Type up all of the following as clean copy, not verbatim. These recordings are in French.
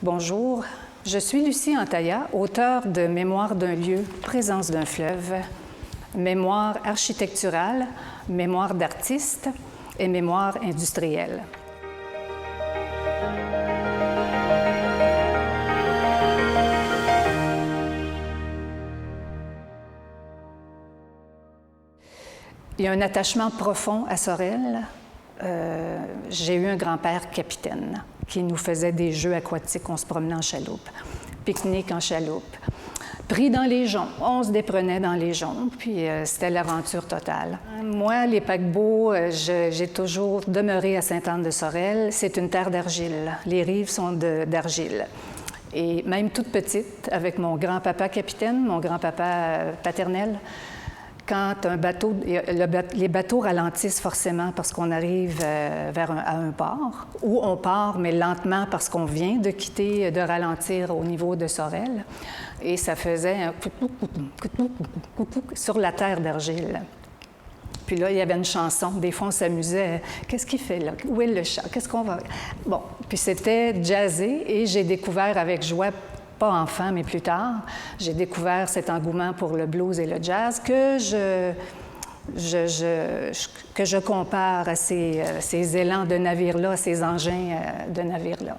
Bonjour, je suis Lucie Antaya, auteure de Mémoire d'un lieu, présence d'un fleuve, Mémoire architecturale, Mémoire d'artiste et Mémoire industrielle. Il y a un attachement profond à Sorel. J'ai eu un grand-père capitaine qui nous faisait des jeux aquatiques. On se promenait en chaloupe, pique-nique en chaloupe. Pris dans les joncs, on se déprenait dans les joncs, puis c'était l'aventure totale. Moi, les paquebots, j'ai toujours demeuré à Sainte-Anne-de-Sorel. C'est une terre d'argile. Les rives sont d'argile. Et même toute petite, avec mon grand-papa capitaine, mon grand-papa paternel, quand un bateau, les bateaux ralentissent forcément parce qu'on arrive à un port, ou on part, mais lentement parce qu'on vient de ralentir au niveau de Sorel, et ça faisait un sur la terre d'argile. Puis là, il y avait une chanson. Des fois, on s'amusait. Qu'est-ce qu'il fait là? Où est le chat? Qu'est-ce qu'on va... Bon, puis c'était jazzé, et j'ai découvert avec joie, pas enfant, mais plus tard, j'ai découvert cet engouement pour le blues et le jazz que je compare à ces élans de navires-là, ces engins de navires-là.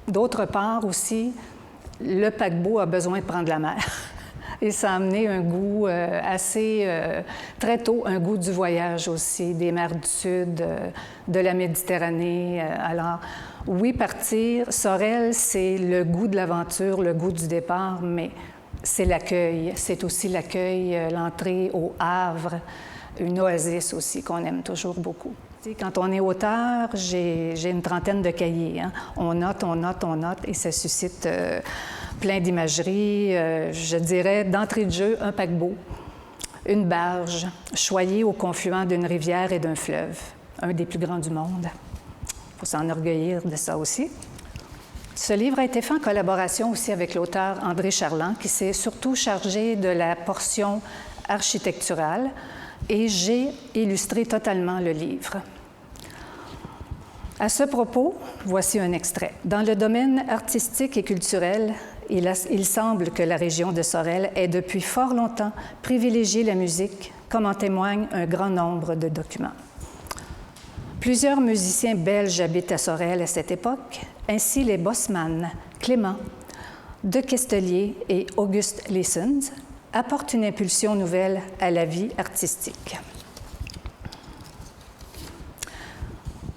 D'autre part aussi, le paquebot a besoin de prendre la mer. Et ça a amené un goût très tôt, un goût du voyage aussi, des mers du Sud, de la Méditerranée. Alors, oui, partir, Sorel, c'est le goût de l'aventure, le goût du départ, mais c'est l'accueil. C'est aussi l'accueil, l'entrée au Havre, une oasis aussi qu'on aime toujours beaucoup. Quand on est auteur, j'ai une trentaine de cahiers. Hein. On note, et ça suscite plein d'imagerie. Je dirais, d'entrée de jeu, un paquebot, une barge, choyée au confluent d'une rivière et d'un fleuve, un des plus grands du monde. Il faut s'enorgueillir de ça aussi. Ce livre a été fait en collaboration aussi avec l'auteur André Charland, qui s'est surtout chargé de la portion architecturale, et j'ai illustré totalement le livre. À ce propos, voici un extrait. Dans le domaine artistique et culturel, il semble que la région de Sorel ait depuis fort longtemps privilégié la musique, comme en témoigne un grand nombre de documents. Plusieurs musiciens belges habitent à Sorel à cette époque, ainsi les Bosman, Clément, De Questelier et Auguste Leesens apportent une impulsion nouvelle à la vie artistique.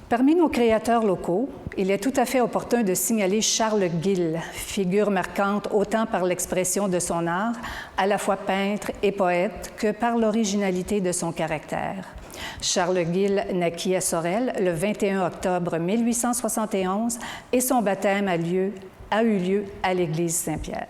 Parmi nos créateurs locaux, il est tout à fait opportun de signaler Charles Gill, figure marquante autant par l'expression de son art, à la fois peintre et poète, que par l'originalité de son caractère. Charles Gill naquit à Sorel le 21 octobre 1871 et son baptême a eu lieu à l'église Saint-Pierre.